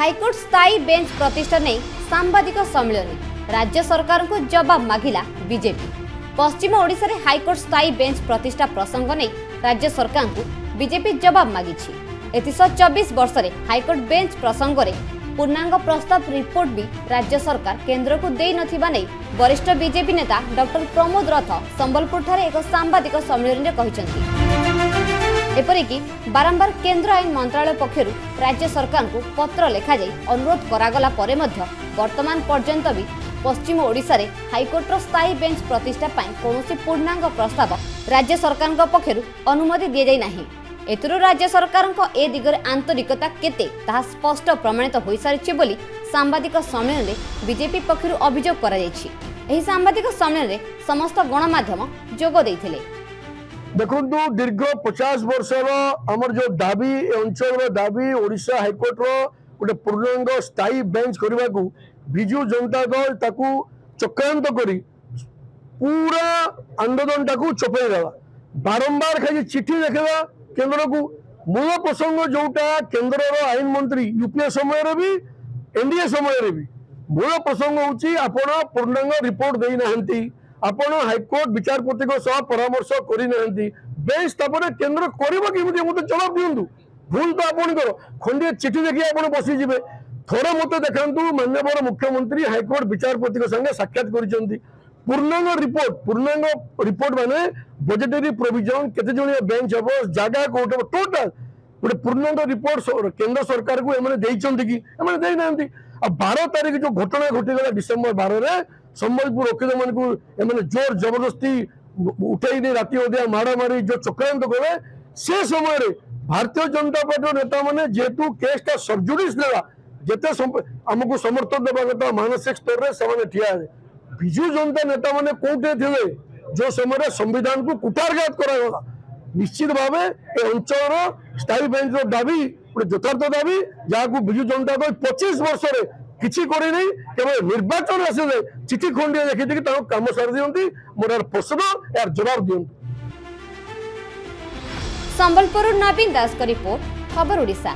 High court स्थायी bench प्रतिष्ठा नहीं सांबादिक सम्मेलन राज्य सरकार को जवाब मागिला बीजेपी। पश्चिम ओडिशा रे हाईकोर्ट स्थायी बेंच प्रतिष्ठा प्रसंग नहीं राज्य सरकार को बीजेपी जवाब मागी। 24 वर्ष रे हाईकोर्ट बेंच प्रसंग रे पूर्णांग प्रस्ताव रिपोर्ट भी राज्य सरकार केंद्र को दे नथिबा नै वरिष्ठ बीजेपी नेता डॉक्टर प्रमोद रथ संबलपुर ठारे एक सांबादिक सम्मेलन रे कहिसंती। एपरिकी बारंबार केंद्र आईन मंत्रालय पक्षर राज्य सरकार को पत्र लेखा जाई अनुरोध करागला परे मध्य वर्तमान पर्यंत भी पश्चिम ओडिशा रे हाईकोर्ट स्थायी बेंच प्रतिष्ठा पाई कोनोसी पूर्णांग प्रस्ताव राज्य सरकार पक्षर अनुमति दिए जाई नाही। एतुरु राज्य सरकार ए दिगरे आंतरिकता केते ताहा स्पष्ट प्रमाणित हो सारिछि बोली सांबादिक सम्मेलन रे बीजेपी पक्षर अभियोग करा जायछि। एही सांबादिक सम्मेलन रे समस्त गणमाध्यम जोग दैथिले। देखो दीर्घ 50 वर्षर आमर जो दाबी अंचल दाबी ओडिशा हाईकोर्ट गोटे पूर्णांग स्थायी बेंच करने को विजु जनता दल ताकू चक्रांत करी पूरा आंदोलन टाकू चपई देवा बारंबार खाली चिठी देखा केंद्र को मूल प्रसंग जोटा केंद्र आईन मंत्री यूपीए समय भी एनडीए समय भी मूल प्रसंग होची आपण पूर्णांग रिपोर्ट देई नाहंती आपण हाईकोर्ट विचारपति सह परामर्श करना बेंच तापर केंद्र कर मत जवाब दिंतु भूल तो आपंकर खंडे चिठी देखिए आप बसीजे थोड़े मत देखु माननीय मुख्यमंत्री हाईकोर्ट विचारपति संगे साक्षात कर पूर्णांग रिपोर्ट माने बजेटरी प्रोविजन केते जणिया बेंच हम जगह कोट टोटाल गोटे पूर्णांग रिपोर्ट केंद्र सरकार को एमने देइचंती कि एमने देई नांती। 12 तारीख जो घटना घटीगला डिसेंबर 12 रे संबलपुर वकील मान को एमने जोर जबरदस्ती उठाई दे राति ओदिया मारा मारी जो चक्रांत करे से समय रे भारतीय जनता पार्टी नेता माने जेतु केसटा सबजुडिस देला जेते हमको समर्थन देबा कथा मानसिक स्तर रे समान ठिया विजु जनता नेता माने कोटे थिले जो समय संविधान को कुठारघात करागला। निश्चित भाव अंचल स्थायी बेंच दाबी गोटे यथार्थ दाबी जहाँ विजु जनता दल 25 वर्ष किसी करनी केवल निर्वाचन आसिले चिठी खंडिया देखी काम सारी दिखती मोर प्रश्न यार जवाब दिंतु। संबलपुर नवीन दास का रिपोर्ट खबर ओडिशा।